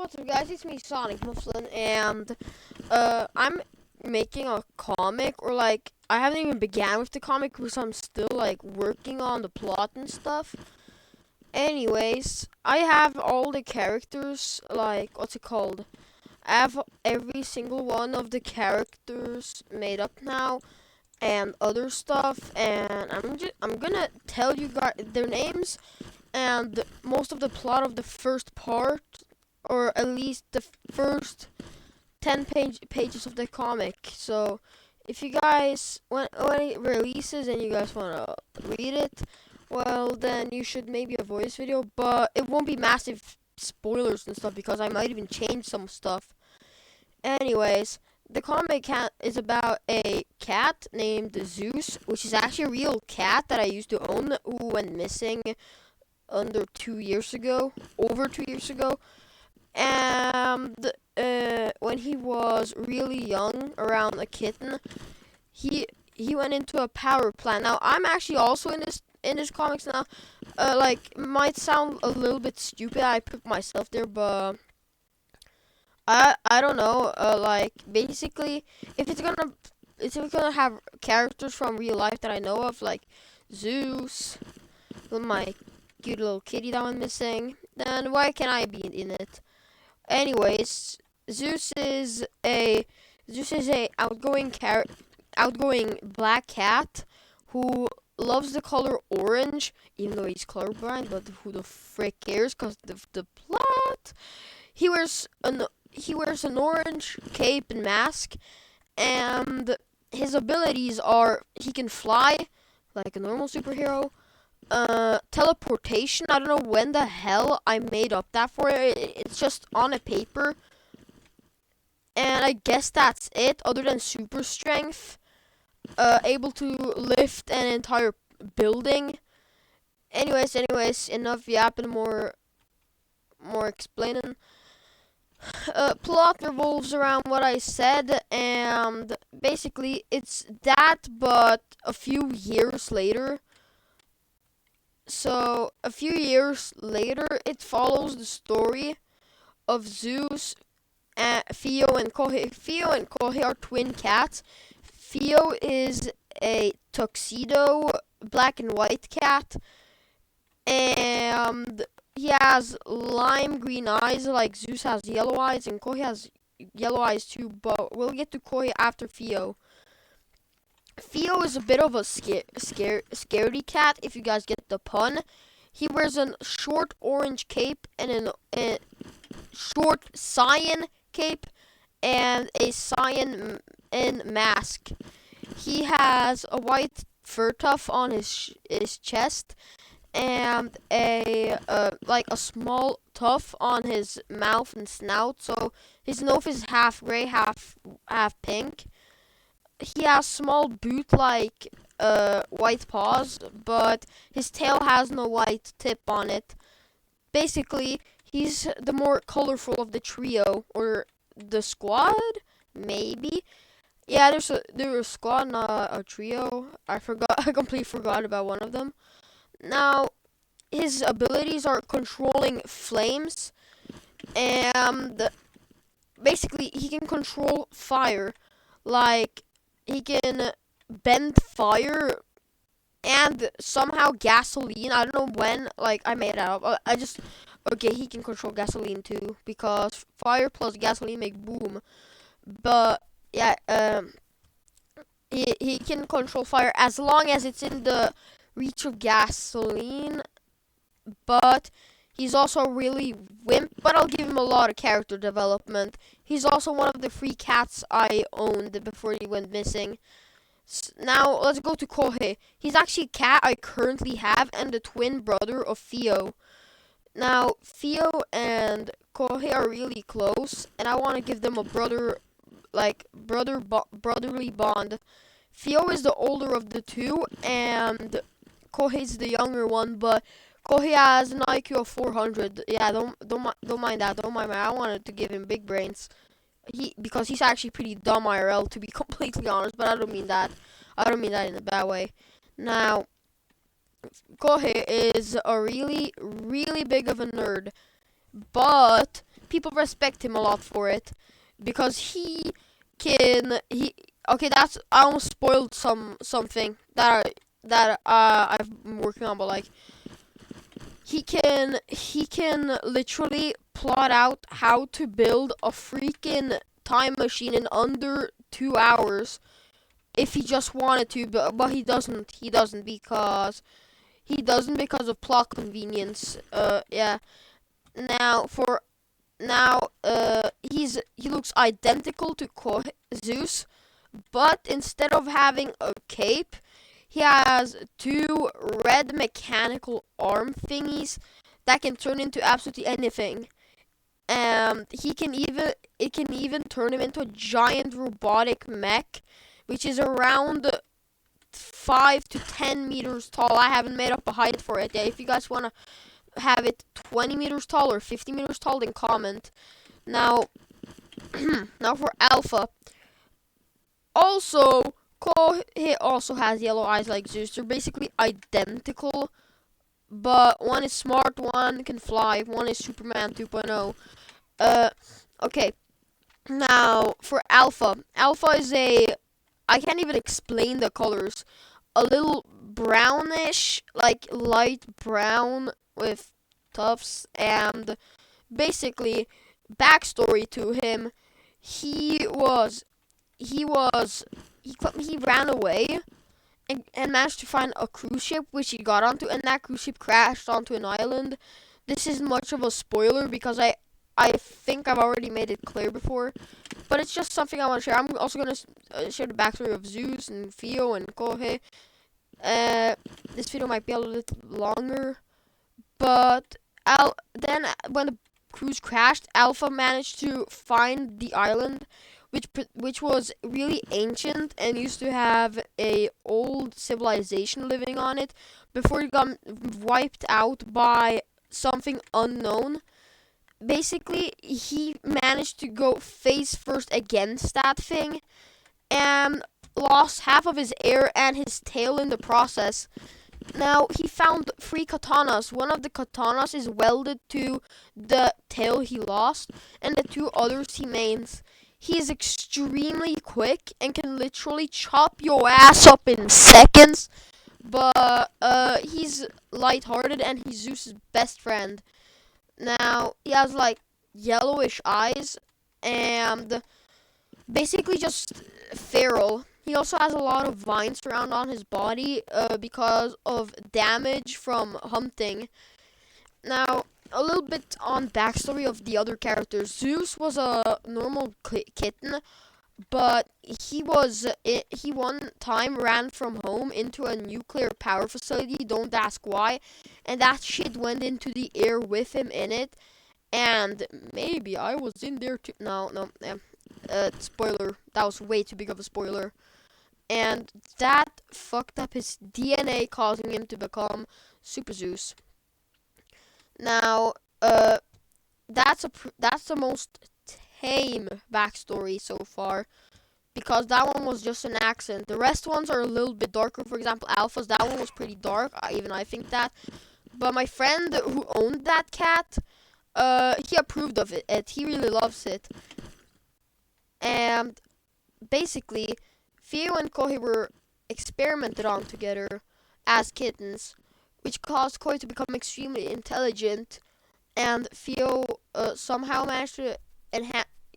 What's up, guys? It's me, Sonic Mufflin, and I'm making a comic, or like I haven't even began with the comic because I'm still like working on the plot and stuff. Anyways, I have all the characters, like what's it called? I have every single one of the characters made up now, and other stuff, and I'm gonna tell you guys their names and most of the plot of the first part, or at least the first 10 pages of the comic. So if you guys, when it releases and you guys want to read it, well, then you should maybe avoid this video, but it won't be massive spoilers and stuff because I might even change some stuff. Anyways, the comic is about a cat named Zeus, which is actually a real cat that I used to own, who went missing under 2 years ago, over 2 years ago. And when he was really young, around a kitten, he went into a power plant. Now I'm actually also in this comics now. Like, might sound a little bit stupid. I put myself there, but I don't know. Like, basically, if it's gonna have characters from real life that I know of, like Zeus, my cute little kitty that went missing, then why can't I be in it? Anyways, Zeus is a outgoing black cat who loves the color orange, even though he's colorblind. But who the frick cares? Cause the plot. He wears an orange cape and mask, and his abilities are he can fly like a normal superhero. Teleportation. I don't know when the hell I made up that for it. It's just on a paper. And I guess that's it, other than super strength. Able to lift an entire building. Anyways, enough yapping, more explaining. Plot revolves around what I said, and basically it's that, but a few years later. So, a few years later, it follows the story of Zeus, Theo, and Kohe. Theo and Kohe are twin cats. Theo is a tuxedo, black and white cat, and he has lime green eyes like Zeus has yellow eyes, and Kohe has yellow eyes too, but we'll get to Kohe after Theo. Theo is a bit of a scaredy cat, if you guys get the pun. He wears a short orange cape and a short cyan cape and a cyan mask. He has a white fur tuft on his chest and like a small tuft on his mouth and snout. So his nose is half gray, half pink. He has small boot-like white paws, but his tail has no white tip on it. Basically, he's the more colorful of the trio, or the squad, maybe. Yeah, there's a squad, not a trio. I completely forgot about one of them. Now, his abilities are controlling flames, and basically he can control fire, like. He can bend fire and somehow gasoline. I don't know when, like, I made it up. Okay, he can control gasoline too, because fire plus gasoline make boom. But, yeah, he can control fire as long as it's in the reach of gasoline. But he's also really wimp, but I'll give him a lot of character development. He's also one of the 3 cats I owned before he went missing. Now, let's go to Kohe. He's actually a cat I currently have and the twin brother of Theo. Now, Theo and Kohe are really close, and I want to give them a brotherly bond. Theo is the older of the two, and Kohe is the younger one, but Kohe has an IQ of 400. Yeah, don't mind that. Don't mind me. I wanted to give him big brains. Because he's actually pretty dumb IRL, to be completely honest. But I don't mean that. I don't mean that in a bad way. Now, Kohe is a really big of a nerd, but people respect him a lot for it because he okay, that's I almost spoiled something that I've been working on, but like he can literally plot out how to build a freaking time machine in under 2 hours if he just wanted to, but he doesn't because of plot convenience. Yeah. Now for now he looks identical to Zeus, but instead of having a cape, he has two red mechanical arm thingies that can turn into absolutely anything. And it can even turn him into a giant robotic mech, which is around 5 to 10 meters tall. I haven't made up a height for it yet. If you guys want to have it 20 meters tall or 50 meters tall, then comment. Now, now for Alpha. Also, Kohe also has yellow eyes like Zeus. They're basically identical, but one is smart, one can fly, one is Superman 2.0. Okay. Now for Alpha. Alpha is I can't even explain the colors. A little brownish, like light brown with tufts, and basically backstory to him. He was he ran away and managed to find a cruise ship which he got onto, and that cruise ship crashed onto an island. This isn't much of a spoiler because I think I've already made it clear before, but it's just something I want to share. I'm also going to share the backstory of Zeus and Theo and Kohe. This video might be a little longer, but then when the cruise crashed, Alpha managed to find the island, which was really ancient and used to have a old civilization living on it before it got wiped out by something unknown. Basically, he managed to go face first against that thing and lost half of his hair and his tail in the process. Now, he found 3 katanas. One of the katanas is welded to the tail he lost, and the 2 others he mains. He is extremely quick and can literally chop your ass up in seconds, but he's lighthearted and he's Zeus's best friend. Now, he has like yellowish eyes and basically just feral. He also has a lot of vines around on his body because of damage from hunting. Now, a little bit on backstory of the other characters. Zeus was a normal kitten, but he one time ran from home into a nuclear power facility. Don't ask why. And that shit went into the air with him in it. And maybe I was in there too. No. Spoiler. That was way too big of a spoiler. And that fucked up his DNA, causing him to become Super Zeus. Now, that's the most tame backstory so far, because that one was just an accident. The rest ones are a little bit darker. For example, Alpha's, that one was pretty dark. Even I think that. But my friend who owned that cat, he approved of it. He really loves it. And basically, Theo and Kohe were experimented on together as kittens, which caused Kohe to become extremely intelligent, and Theo somehow managed to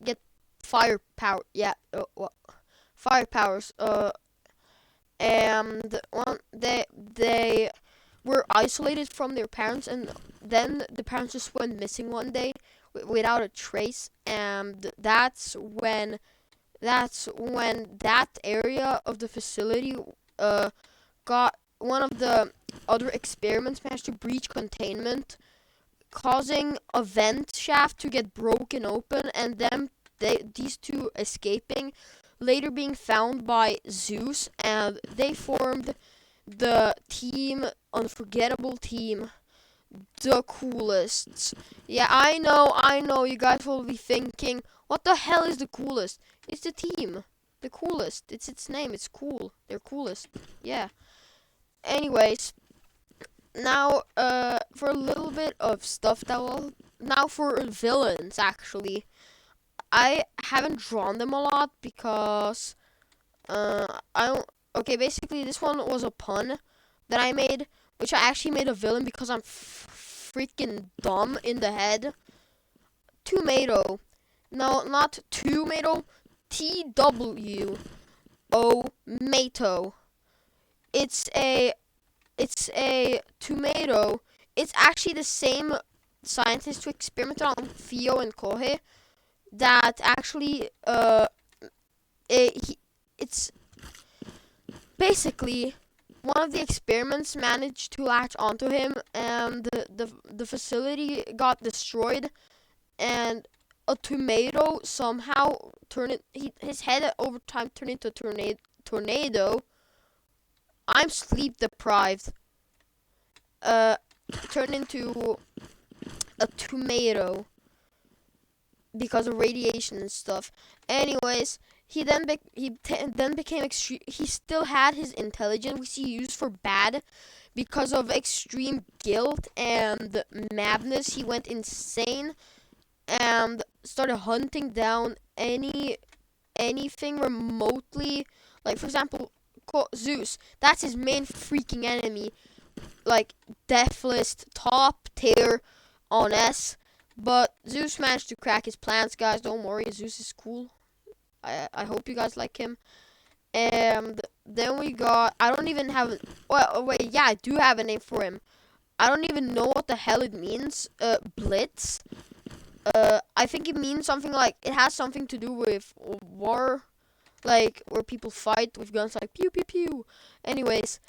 get fire power. Yeah, fire powers. And they were isolated from their parents, and then the parents just went missing one day without a trace, and that's when that area of the facility got one of the other experiments managed to breach containment, causing a vent shaft to get broken open, and then these 2 escaping, later being found by Zeus, and they formed the team, unforgettable team, the coolest. Yeah, I know, you guys will be thinking, what the hell is the coolest? It's the team, the coolest. It's its name, it's cool. They're coolest. Yeah. Anyways, now for a little bit of stuff now for villains, actually. I haven't drawn them a lot because I don't. Okay, basically this one was a pun that I made, which I actually made a villain because I'm freaking dumb in the head. Tomato. No, not tomato. Mato. It's a tomato. It's actually the same scientist who experimented on Theo and Kohe that actually it's basically one of the experiments managed to latch onto him, and the facility got destroyed, and a tomato somehow his head over time turned into a tornado. I'm sleep deprived. Turned into a tomato because of radiation and stuff. Anyways, then became extreme. He still had his intelligence, which he used for bad. Because of extreme guilt and madness, he went insane and started hunting down anything remotely, like for example, Zeus. That's his main freaking enemy. Like death list, top tier on S. But Zeus managed to crack his plans, guys. Don't worry, Zeus is cool. I hope you guys like him. And then we got, I don't even have, well, wait, yeah, I do have a name for him. I don't even know what the hell it means. Blitz. I think it means something like, it has something to do with war, like where people fight with guns like pew pew pew. Anyways,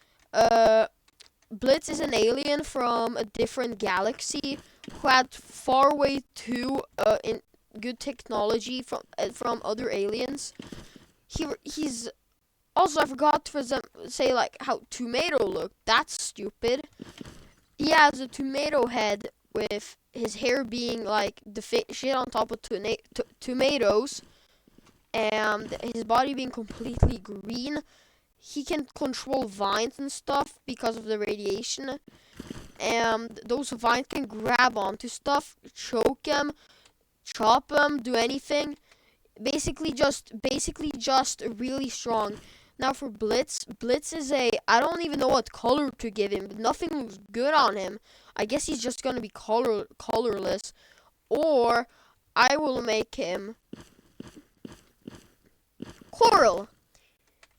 Blitz is an alien from a different galaxy who had far way too in good technology from other aliens. He's also, I forgot to say like how tomato looked. That's stupid. He has a tomato head with his hair being like the shit on top of tomatoes, and his body being completely green. He can control vines and stuff because of the radiation, and those vines can grab onto stuff, choke them, chop them, do anything. Basically just really strong. Now for Blitz is I don't even know what color to give him. Nothing looks good on him. I guess he's just gonna be colorless, or I will make him coral.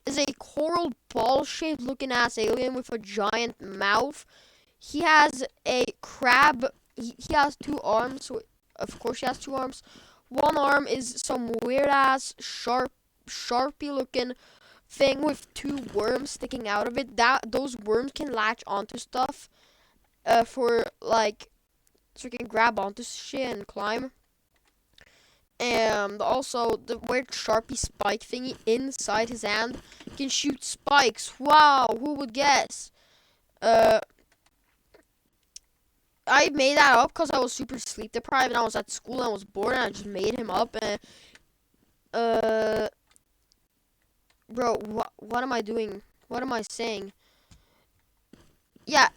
Is a coral ball-shaped looking ass alien with a giant mouth. He has a crab. He has 2 arms. So of course he has 2 arms. One arm is some weird ass sharpie looking thing with 2 worms sticking out of it. Those worms can latch onto stuff, for like, so you can grab onto shit and climb. And also the weird sharpie spike thingy inside his hand can shoot spikes. Wow, who would guess? I made that up because I was super sleep deprived and I was at school and I was bored and I just made him up. And bro, what am I doing? What am I saying? Yeah,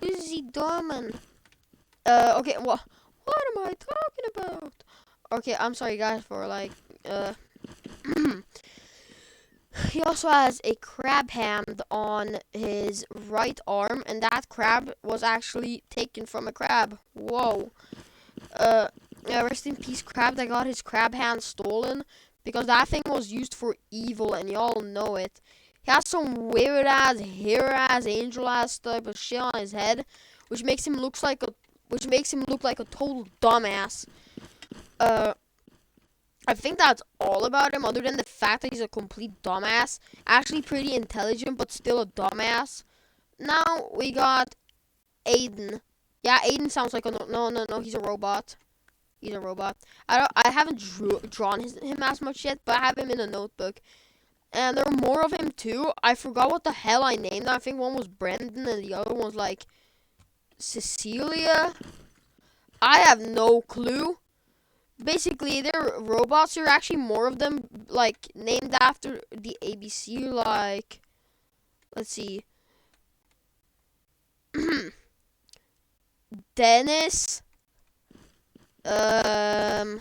is he dumb? And okay, what am I talking about? Okay, I'm sorry guys for like he also has a crab hand on his right arm, and that crab was actually taken from a crab. Whoa. Yeah, rest in peace, crab that got his crab hand stolen, because that thing was used for evil, and y'all know it. He has some weird ass, hair ass, angel ass type of shit on his head, which makes him look like a total dumbass. I think that's all about him, other than the fact that he's a complete dumbass. Actually pretty intelligent, but still a dumbass. Now we got Aiden. Yeah, Aiden sounds like a no. He's a robot. He's a robot. I haven't drawn him as much yet, but I have him in a notebook. And there are more of him too. I forgot what the hell I named them. I think one was Brendan and the other one was like Cecilia. I have no clue. Basically, they're robots. There are actually more of them, like, named after the ABC, like, let's see. Dennis. I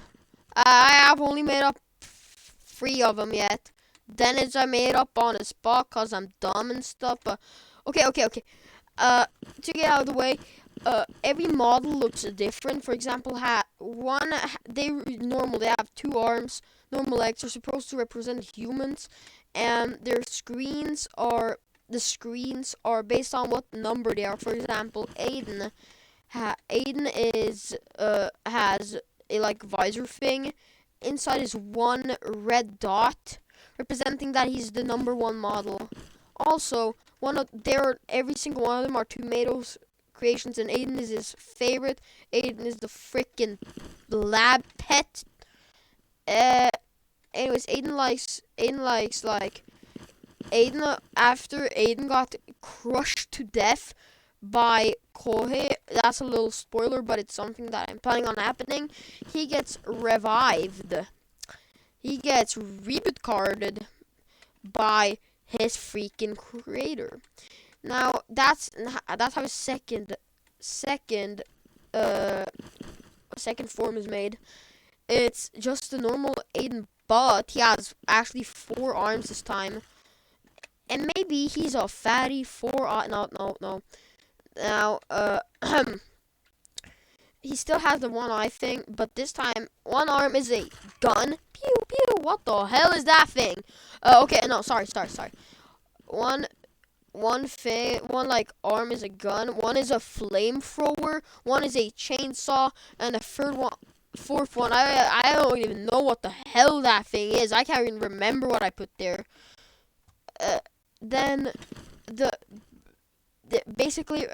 have only made up 3 of them yet. Dennis I made up on the spot cause I'm dumb and stuff. But okay. To get out of the way, every model looks different. For example, they have 2 arms. Normal legs are supposed to represent humans, and the screens are based on what number they are. For example, Aiden has a like visor thing. Inside is 1 red dot, representing that he's the number 1 model. Also, every single one of them are tomatoes creations, and Aiden is his favorite. Aiden is the freaking lab pet. Anyways, after Aiden got crushed to death by Kohei. That's a little spoiler, but it's something that I'm planning on happening. He gets revived. He gets reboot carded by his freaking creator. Now that's how his second form is made. It's just the normal Aiden, but he has actually 4 arms this time. And maybe he's a fatty 4 no. Now, he still has the 1 eye thing, but this time, 1 arm is a gun. Pew, pew, what the hell is that thing? Okay, no, sorry. One like arm is a gun, 1 is a flamethrower, 1 is a chainsaw, and the fourth one, I don't even know what the hell that thing is. I can't even remember what I put there. Then, basically,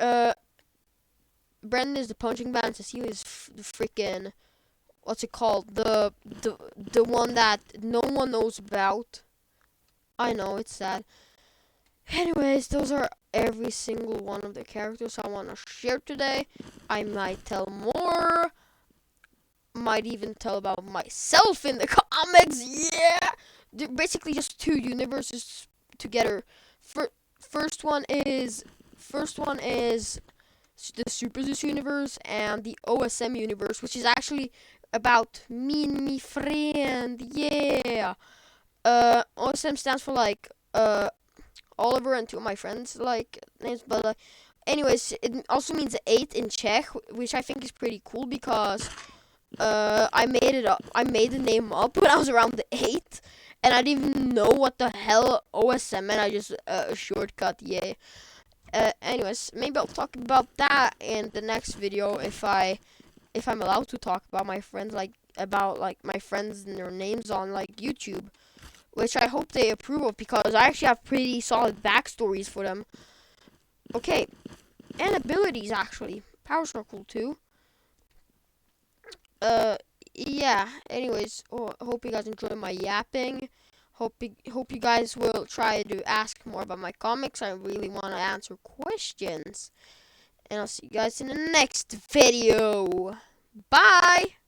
Brendan is the punching bag, and Cecilia is the freaking, what's it called? The one that no one knows about. I know, it's sad. Anyways, those are every single one of the characters I want to share today. I might tell more. Might even tell about myself in the comics. Yeah! They're basically just 2 universes together. First one is the Super Zeus universe and the OSM universe, which is actually about me and me friend. Yeah. OSM stands for like Oliver and 2 of my friends like names, but anyways, it also means 8 in Czech, which I think is pretty cool because I made the name up when I was around 8, and I didn't even know what the hell OSM meant. I just a shortcut, yeah. Anyways, maybe I'll talk about that in the next video if I'm allowed to talk about my friends, about my friends and their names on YouTube, which I hope they approve of because I actually have pretty solid backstories for them. Okay, and abilities actually. Powers are cool too. Yeah. Anyways, hope you guys enjoy my yapping. Hope you guys will try to ask more about my comics. I really want to answer questions. And I'll see you guys in the next video. Bye!